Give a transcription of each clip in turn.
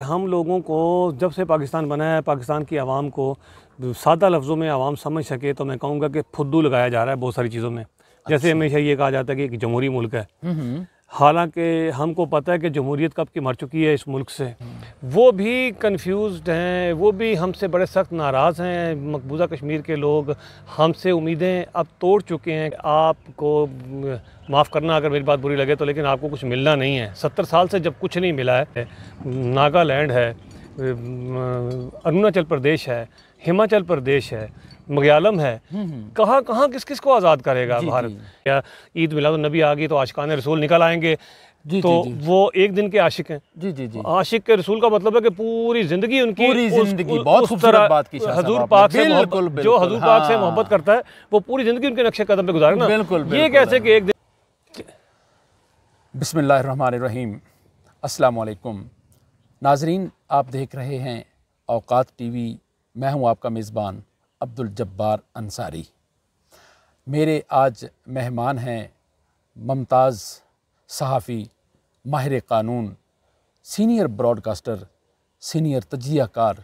हम लोगों को जब से पाकिस्तान बना है, पाकिस्तान की आवाम को सादा लफ्ज़ों में आवाम समझ सके तो मैं कहूँगा कि फुद्दू लगाया जा रहा है बहुत सारी चीज़ों में। जैसे हमेशा ये कहा जाता है कि एक जमहूरी मुल्क है, हालांकि हमको पता है कि जमहूरियत कब की मर चुकी है इस मुल्क से। वो भी कंफ्यूज्ड हैं, वो भी हमसे बड़े सख्त नाराज़ हैं। मकबूजा कश्मीर के लोग हमसे उम्मीदें अब तोड़ चुके हैं। आपको माफ़ करना अगर मेरी बात बुरी लगे तो, लेकिन आपको कुछ मिलना नहीं है। 70 साल से जब कुछ नहीं मिला है, नागालैंड है, अरुणाचल प्रदेश है, हिमाचल प्रदेश है, मलयालम है, कहाँ कहाँ किस किस को आज़ाद करेगा भारत? या ईद मिलादुन्नबी आ गई तो आशिकान रसूल निकल आएंगे। तो वो एक दिन के आशिक हैं। आशिक के रसूल का मतलब है कि पूरी जिंदगी उनकी बहुत खूबसूरत बात की हजूर पाक से मोहब्बत, जो हजूर पाक से मोहब्बत करता है वो पूरी जिंदगी उनके नक्शे कदम पे गुजारना। ये कैसे कि एक दिन। बिस्मिल्लाहिर्रहमानिर्रहीम। अस्सलाम वालेकुम नाजरीन, आप देख रहे हैं औकात टीवी। मैं हूं आपका मेज़बान अब्दुल जब्बार अंसारी। मेरे आज मेहमान हैं मुमताज़ सहाफ़ी, माहिर क़ानून, सीनियर ब्रॉडकास्टर, सीनियर तजियाकार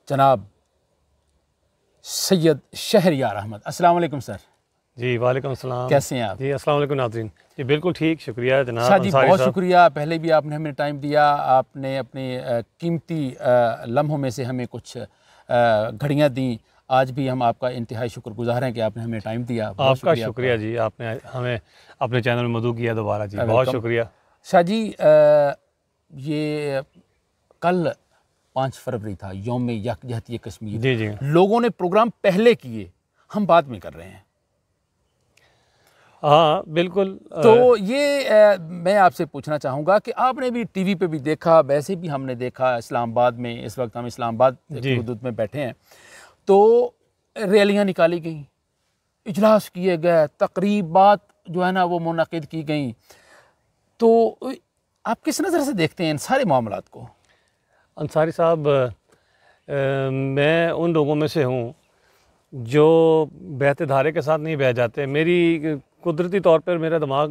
जनाब सैयद शहरयार अहमद। अस्सलाम वालेकुम सर। जी वालेकुम अस्सलाम। कैसे हैं आप? जी अस्सलाम वालेकुम नाज़रीन। जी बिल्कुल ठीक, शुक्रिया जनाब शाह जी, बहुत शुक्रिया। पहले भी आपने हमें टाइम दिया, आपने अपने कीमती लम्हों में से हमें कुछ घड़ियाँ दी। आज भी हम आपका इंतहाई शुक्रगुजार हैं कि आपने हमें टाइम दिया। आपका शुक्रिया जी, आपने हमें अपने चैनल में मदऊ किया दोबारा। जी बहुत शुक्रिया शाह जी। ये कल 5 फरवरी था, यौम यकजहती कश्मीर। जी जी। लोगों ने प्रोग्राम पहले किए, हम बाद में कर रहे हैं। हाँ बिल्कुल। तो ये मैं आपसे पूछना चाहूँगा कि आपने भी टीवी पे भी देखा, वैसे भी हमने देखा इस्लामाबाद में। इस वक्त हम इस्लामाबाद की हुदूद में बैठे हैं। तो रैलियाँ निकाली गई, इजलास किए गए, तकरीबात जो है ना वो मुनक़िद की गई। तो आप किस नज़र से देखते हैं इन सारे मामलात को? अंसारी साहब, मैं उन लोगों में से हूँ जो बहते धारे के साथ नहीं बह जाते। मेरी कुदरती तौर पर मेरा दिमाग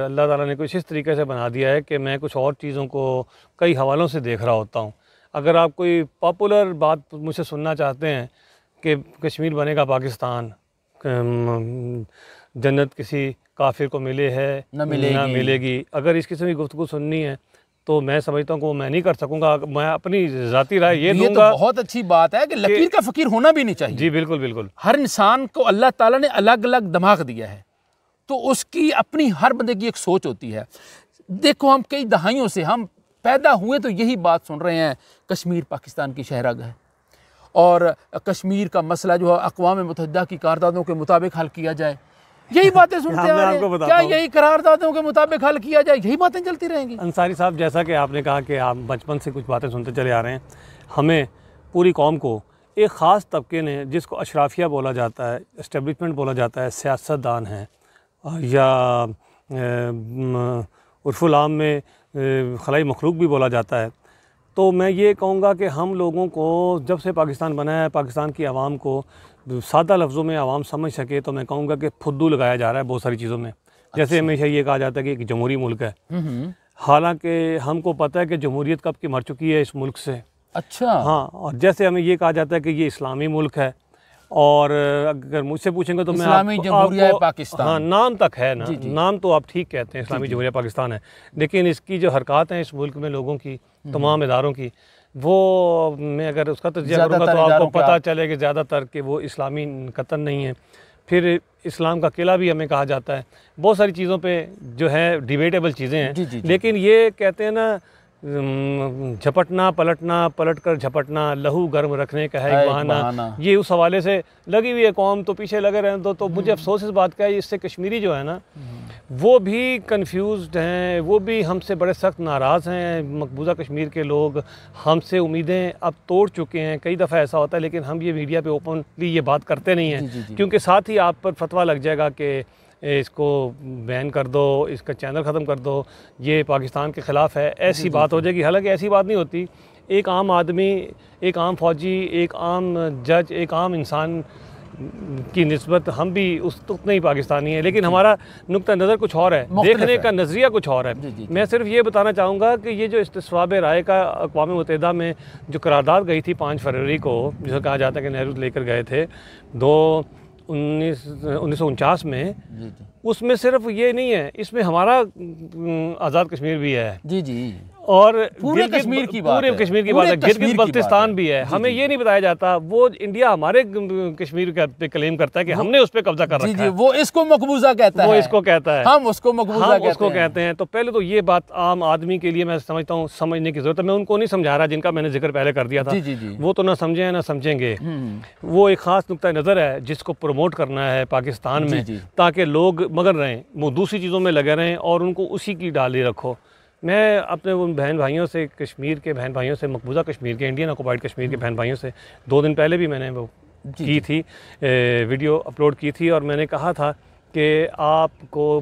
अल्लाह ताला ने कुछ इस तरीके से बना दिया है कि मैं कुछ और चीज़ों को कई हवालों से देख रहा होता हूँ। अगर आप कोई पॉपुलर बात मुझसे सुनना चाहते हैं कि कश्मीर बनेगा पाकिस्तान, जन्नत किसी काफिर को मिले है ना मिलेगी, अगर इस किस्म की गुफ्तगू सुननी है तो मैं समझता हूँ कि वो मैं नहीं कर सकूँगा। मैं अपनी ज़ाती राय ये दूंगा। तो बहुत अच्छी बात है कि लकीर का फ़कीर होना भी नहीं चाहिए। जी बिल्कुल बिल्कुल। हर इंसान को अल्लाह ताला ने अलग अलग दिमाग दिया है, तो उसकी अपनी हर बंदे की एक सोच होती है। देखो, हम कई दहाइयों से हम पैदा हुए तो यही बात सुन रहे हैं, कश्मीर पाकिस्तान की शहरग है और कश्मीर का मसला जो है अक़वाम मुत्तहिदा की करारदादों के मुताबिक हल किया जाए। यही बातें सुनते आ रहे हैं। क्या यही करारदादों के मुताबिक हल किया जाए, यही बातें चलती रहेंगी? अंसारी साहब, जैसा कि आपने कहा कि आप बचपन से कुछ बातें सुनते चले आ रहे हैं, हमें पूरी कौम को एक ख़ास तबके ने, जिसको अशराफिया बोला जाता है, इस्टेब्लिशमेंट बोला जाता है, सियासतदान हैं या उर्फ़ुल आम में खलाई मखलूक भी बोला जाता है, तो मैं ये कहूँगा कि हम लोगों को जब से पाकिस्तान बना है, पाकिस्तान की आवाम को सादा लफ्ज़ों में आवाम समझ सके तो मैं कहूँगा कि फुद्दू लगाया जा रहा है बहुत सारी चीज़ों में। जैसे हमेशा ये कहा जाता है कि एक जमहूरी मुल्क है, हालांकि हमको पता है कि जमहूरियत कब की मर चुकी है इस मुल्क से। अच्छा। हाँ, और जैसे हमें ये कहा जाता है कि ये इस्लामी मुल्क है, और अगर मुझसे पूछेंगे तो मैं आपको पाकिस्तान, हाँ नाम तक है ना, नाम तो आप ठीक कहते हैं, इस्लामी जमहूरिया पाकिस्तान है, लेकिन इसकी जो हरकत हैं इस मुल्क में लोगों की, तमाम इदारों की, वो मैं अगर उसका तजिया करूँगा तो आपको पता चले कि ज़्यादातर कि वो इस्लामी कतन नहीं है। फिर इस्लाम का किला भी हमें कहा जाता है। बहुत सारी चीज़ों पे जो है डिबेटेबल चीज़ें हैं, लेकिन ये कहते हैं ना, झपटना पलटना, पलट कर झपटना, लहू गर्म रखने का है एक बहाना। ये उस हवाले से लगी हुई है कौम, तो पीछे लगे रहें तो मुझे अफसोस इस बात का है, इससे कश्मीरी जो है ना वो भी कंफ्यूज्ड हैं, वो भी हमसे बड़े सख्त नाराज़ हैं। मकबूजा कश्मीर के लोग हमसे उम्मीदें अब तोड़ चुके हैं। कई दफ़ा ऐसा होता है, लेकिन हम ये मीडिया पे ओपनली ये बात करते नहीं हैं, क्योंकि साथ ही आप पर फतवा लग जाएगा कि इसको बैन कर दो, इसका चैनल ख़त्म कर दो, ये पाकिस्तान के ख़िलाफ़ है, ऐसी बात हो जाएगी। हालांकि ऐसी बात नहीं होती। एक आम आदमी, एक आम फ़ौजी, एक आम जज, एक आम इंसान की निस्बत हम भी उतने ही पाकिस्तानी हैं, लेकिन हमारा नुक्ता नज़र कुछ और है, देखने का नज़रिया कुछ और है। मैं सिर्फ ये बताना चाहूँगा कि ये जो इस्तिस्वाब राय का अक़वाम मुत्तहिदा में जो करारदाद गई थी 5 फरवरी को, जिसे कहा जाता है कि नेहरू लेकर गए थे 1949 में, उसमें सिर्फ ये नहीं है, इसमें हमारा आज़ाद कश्मीर भी है जी जी, और पूरे कश्मीर की बात है, गिलगित बल्तिस्तान भी है। हमें ये नहीं बताया जाता, वो इंडिया हमारे कश्मीर पे क्लेम करता है कि हमने उस पर कब्जा कर रखा है। वो इसको मकबूजा कहता है, वो इसको कहता है, हम उसको मकबूजा कहते हैं। तो पहले तो ये बात आम आदमी के लिए मैं समझता हूँ समझने की जरूरत है। मैं उनको नहीं समझा रहा जिनका मैंने जिक्र पहले कर दिया था, वो तो ना समझे ना समझेंगे। वो एक खास नुक्ता नज़र है जिसको प्रमोट करना है पाकिस्तान में, ताकि लोग मगन रहें, वो दूसरी चीज़ों में लगे रहें और उनको उसी की डाली रखो। मैं अपने उन बहन भाइयों से, कश्मीर के बहन भाइयों से, मकबूजा कश्मीर के, इंडियन ऑक्युपाइड कश्मीर के बहन भाइयों से 2 दिन पहले भी मैंने वो की थी, वीडियो अपलोड की थी, और मैंने कहा था कि आपको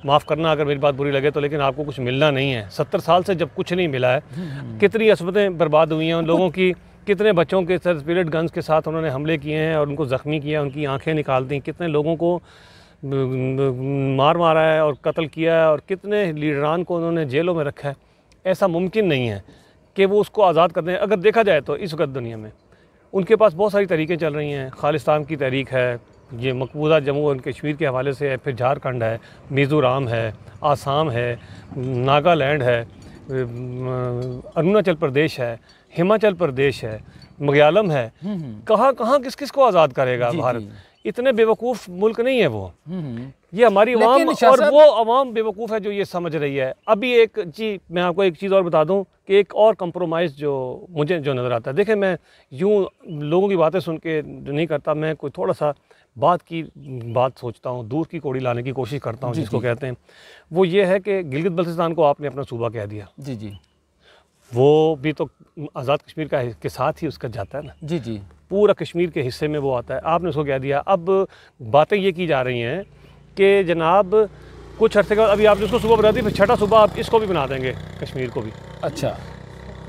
माफ़ करना अगर मेरी बात बुरी लगे तो, लेकिन आपको कुछ मिलना नहीं है। 70 साल से जब कुछ नहीं मिला है, कितनी असमतें बर्बाद हुई हैं उन लोगों की, कितने बच्चों के सर स्पिरिट गन्स के साथ उन्होंने हमले किए हैं और उनको ज़ख्मी किया, उनकी आँखें निकाल दी, कितने लोगों को मारा है और कत्ल किया है, और कितने लीडरान को उन्होंने जेलों में रखा है। ऐसा मुमकिन नहीं है कि वो उसको आज़ाद कर दें। अगर देखा जाए तो इस वक्त दुनिया में उनके पास बहुत सारी तरीक़ें चल रही हैं। खालिस्तान की तहरीक है, ये मकबूजा जम्मू और कश्मीर के हवाले से है, फिर झारखंड है, मिज़ोरम है, आसाम है, नागालैंड है, अरुणाचल प्रदेश है, हिमाचल प्रदेश है, मलयालम है। कहाँ किस किस को आज़ाद करेगा भारत? इतने बेवकूफ़ मुल्क नहीं है वो। ये हमारी अवाम, और वो अवाम बेवकूफ़ है जो ये समझ रही है। अभी एक चीज़ मैं आपको एक चीज़ और बता दूं कि एक और कंप्रोमाइज़ जो मुझे जो नज़र आता है, देखें मैं यूँ लोगों की बातें सुन के नहीं करता, मैं कोई थोड़ा सा बात सोचता हूँ, दूर की कौड़ी लाने की कोशिश करता हूँ, जिसको कहते हैं। वो ये है कि गिलगित बल्तिस्तान को आपने अपना सूबा कह दिया, जी, वो भी तो आज़ाद कश्मीर के साथ ही उसका जाता है ना, जी, पूरा कश्मीर के हिस्से में वो आता है, आपने उसको कह दिया। अब बातें ये की जा रही हैं कि जनाब कुछ अर्से का, अभी आपने उसको सूबा बना दी, फिर छठा सूबा आप इसको भी बना देंगे, कश्मीर को भी, अच्छा,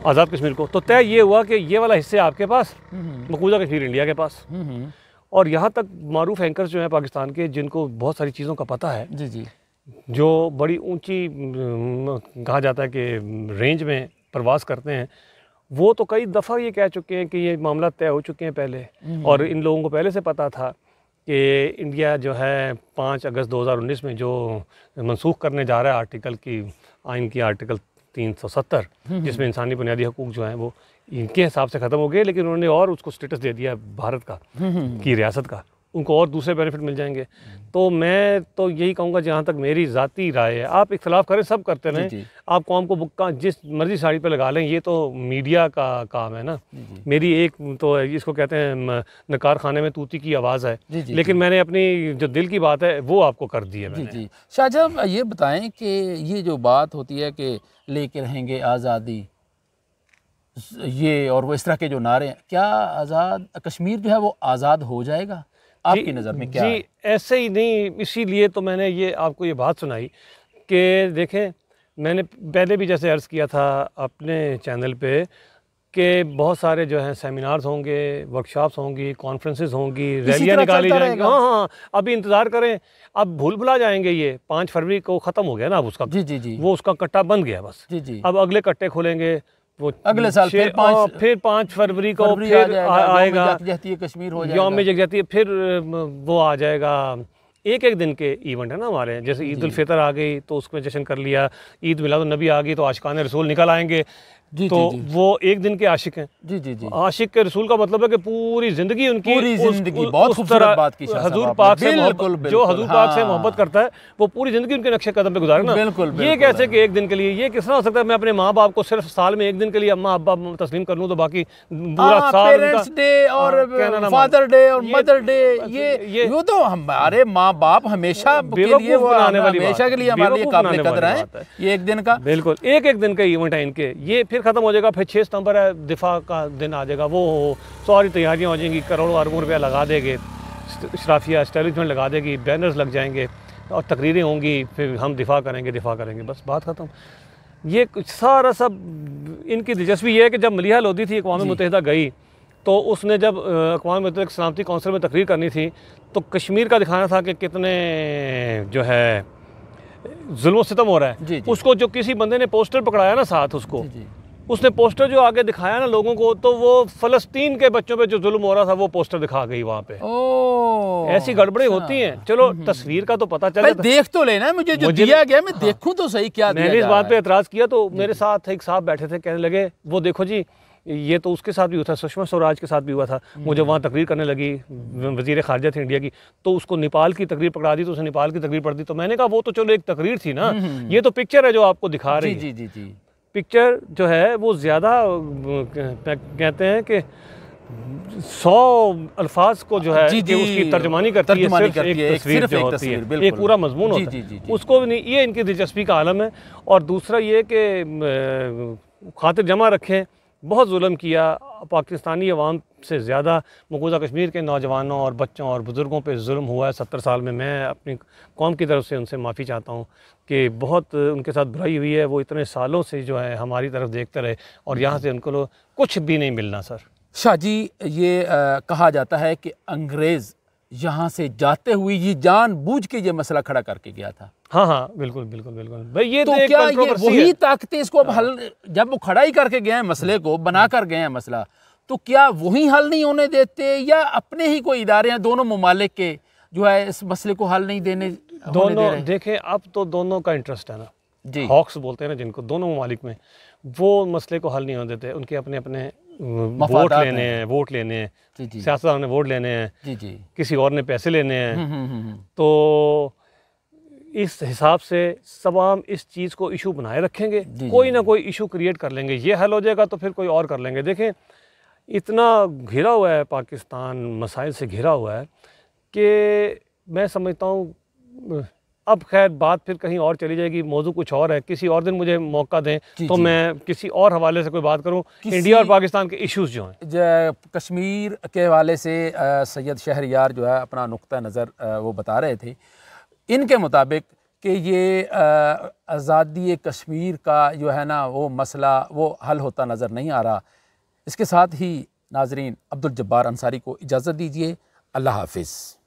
आज़ाद कश्मीर को। तो तय ये हुआ कि ये वाला हिस्से आपके पास, मकबूजा कश्मीर इंडिया के पास। और यहाँ तक मारूफ एंकर्स जो हैं पाकिस्तान के, जिनको बहुत सारी चीज़ों का पता है, जी, जो बड़ी ऊँची कहा जाता है कि रेंज में प्रवास करते हैं, वो तो कई दफ़ा ये कह चुके हैं कि ये मामला तय हो चुके हैं पहले, और इन लोगों को पहले से पता था कि इंडिया जो है 5 अगस्त 2019 में जो मनसूख करने जा रहा है आर्टिकल की, आइन की आर्टिकल 370, जिसमें इंसानी बुनियादी हकूक़ जो हैं वो इनके हिसाब से ख़त्म हो गए, लेकिन उन्होंने और उसको स्टेटस दे दिया भारत का, की रियासत का, उनको और दूसरे बेनिफिट मिल जाएंगे। तो मैं तो यही कहूँगा, जहाँ तक मेरी ज़ाती राय है, आप इख्तलाफ करें, सब करते रहें, आप कौम को बुक्का जिस मर्जी साड़ी पे लगा लें, ये तो मीडिया का काम है ना। मेरी एक तो इसको कहते हैं नकार खाने में तूती की आवाज़ है, लेकिन मैंने अपनी जो दिल की बात है वो आपको कर दी है मैंने। शाहजहां, ये बताएं कि ये जो बात होती है कि लेके रहेंगे आज़ादी, ये और वो इस तरह के जो नारे हैं, क्या आज़ाद कश्मीर जो है वो आज़ाद हो जाएगा आपकी नज़र में? क्या जी, ऐसे ही नहीं, इसीलिए तो मैंने ये आपको ये बात सुनाई कि देखें, मैंने पहले भी जैसे अर्ज़ किया था अपने चैनल पे कि बहुत सारे जो हैं सेमिनार्स होंगे, वर्कशॉप्स होंगी, कॉन्फ्रेंसेस होंगी, रैलियाँ निकाली जाएंगी। हाँ, अभी इंतज़ार करें, अब भुला जाएंगे। ये 5 फरवरी को ख़त्म हो गया ना, अब उसका वो उसका कट्टा बंद गया बस। अब अगले कट्टे खुलेंगे वो अगले साल, फिर 5 फरवरी को फिर आएगा, कश्मीर हो जाएगा, यौम यकजहती, फिर वो आ जाएगा। एक दिन के इवेंट है ना हमारे, जैसे ईद उल फितर आ गई तो उसमें जश्न कर लिया, ईद मिलाद नबी आ गई तो आशिकान रसूल निकल आएंगे, तो वो एक दिन के आशिक हैं। आशिक के रसूल का मतलब है कि पूरी जिंदगी उनकी, बहुत खूबसूरत बात की हजूर पाक से, जो हजूर पाक से मोहब्बत करता है वो पूरी जिंदगी उनके नक्शे कदम पे गुजारे ना। ये कैसे कि एक दिन के लिए, ये किस तरह हो सकता है? मैं अपने माँ बाप को सिर्फ साल में एक दिन के लिए अम्मा अब्बा तस्लीम कर लूँ तो बाकी पूरा साल पेरेंट्स डे और फादर डे और मदर डे, ये तो हमारे माँ बाप हमेशा के लिए, हमेशा के लिए हमारे लिए काबिल कदर है ये एक दिन का। बिल्कुल, एक दिन का इवेंट है इनके। ये फिर ख़त्म हो जाएगा, फिर 6 सितंबर है, दिफा का दिन आ जाएगा, वो सारी तैयारियां हो जाएंगी, करोड़ों अरबों रुपया लगा देंगे, शराफिया एस्टेब्लिशमेंट लगा देगी, बैनर्स लग जाएंगे और तकरीरें होंगी, फिर हम दिफा करेंगे, बस बात ख़त्म। ये सारा सब इनकी दिलचस्पी ये है कि जब मलिहा लोधी थी अक़वाम मुत्तहिदा गई तो उसने जब अक़वाम मुत्तहिदा की सलामती कौंसिल में तकरीर करनी थी तो कश्मीर का दिखाना था कि कितने जो है जुल्म सितम हो रहा है। जी, जी। उसको जो किसी बंदे ने पोस्टर पकड़ाया ना साथ उसको, जी, जी। उसने पोस्टर जो आगे दिखाया ना लोगों को, तो वो फ़लस्तीन के बच्चों पे जो जुल्म हो रहा था वो पोस्टर दिखा गई वहाँ पे। ऐसी गड़बड़ें होती हैं। चलो तस्वीर का तो पता चले, देख तो लेना मुझे जो दिया गया, मैं देखूं तो सही क्या दिया मैंने इस जा बात रहा पे है। एतराज़ किया तो मेरे साथ एक साहब बैठे थे, कहने लगे वो देखो जी ये तो उसके साथ भी हुआ था, सुषमा स्वराज के साथ भी हुआ था। मुझे वहाँ तकरीर करने लगी, वज़ीर ख़ारजा थी इंडिया की, तो उसको नेपाल की तकरीर पकड़ा दी, तो उसने नेपाल की तकरीर पढ़ दी। तो मैंने कहा वो तो चलो एक तकरीर थी ना, ये तो पिक्चर है जो आपको दिखा रही है। जी जी जी। पिक्चर जो है वो ज़्यादा कहते हैं कि 100 अल्फाज को जो है जी, कि जी, उसकी तर्जमानी करती है, सिर्फ एक तस्वीर जो होती है, एक पूरा मजमून होता है, उसको भी नहीं। ये इनकी दिलचस्पी का आलम है। और दूसरा ये कि खातिर जमा रखें, बहुत जुल्म किया पाकिस्तानी अवाम से ज़्यादा मकबूजा कश्मीर के नौजवानों और बच्चों और बुज़ुर्गों पे जुल्म हुआ है 70 साल में। मैं अपनी कौम की तरफ से उनसे माफ़ी चाहता हूँ कि बहुत उनके साथ बुराई हुई है। वो इतने सालों से जो है हमारी तरफ देखते रहे और यहाँ से उनको कुछ भी नहीं मिलना। सर शाह जी, ये कहा जाता है कि अंग्रेज़ यहाँ से जाते हुए ये जानबूझ के ये मसला खड़ा करके गया था। हाँ हाँ, बिल्कुल बिल्कुल बिल्कुल भाई। ये तो तो क्या ये वही ताकतें इसको अब हल, जब वो खड़ा ही करके गए हैं मसले को, बना कर गए हैं मसला, तो क्या वही हल नहीं होने देते, या अपने ही कोई इदारे हैं दोनों ममालिक के जो है इस मसले को हल नहीं देने दोनों दे देखें अब तो दोनों का इंटरेस्ट है ना जी। हॉक्स बोलते हैं ना जिनको, दोनों ममालिक में वो मसले को हल नहीं होने देते। उनके अपने अपने वोट लेने हैं, वोट लेने हैं, सियासतदान ने वोट लेने हैं, जी जी, किसी और ने पैसे लेने हैं। तो इस हिसाब से तमाम इस चीज़ को इशू बनाए रखेंगे, कोई ना कोई इशू क्रिएट कर लेंगे। ये हल हो जाएगा तो फिर कोई और कर लेंगे। देखें इतना घिरा हुआ है पाकिस्तान, मसाइल से घिरा हुआ है कि मैं समझता हूँ अब खैर बात फिर कहीं और चली जाएगी, मौजू कुछ और है। किसी और दिन मुझे मौका दें तो मैं किसी और हवाले से कोई बात करूं, इंडिया और पाकिस्तान के इश्यूज जो हैं। कश्मीर के हवाले से सैयद शहरयार जो है अपना नुक्ता नज़र वो बता रहे थे। इनके मुताबिक कि ये आज़ादी कश्मीर का जो है ना वो मसला वो हल होता नज़र नहीं आ रहा। इसके साथ ही नाजरीन, अब्दुल जब्बार अंसारी को इजाज़त दीजिए। अल्लाह हाफिज़।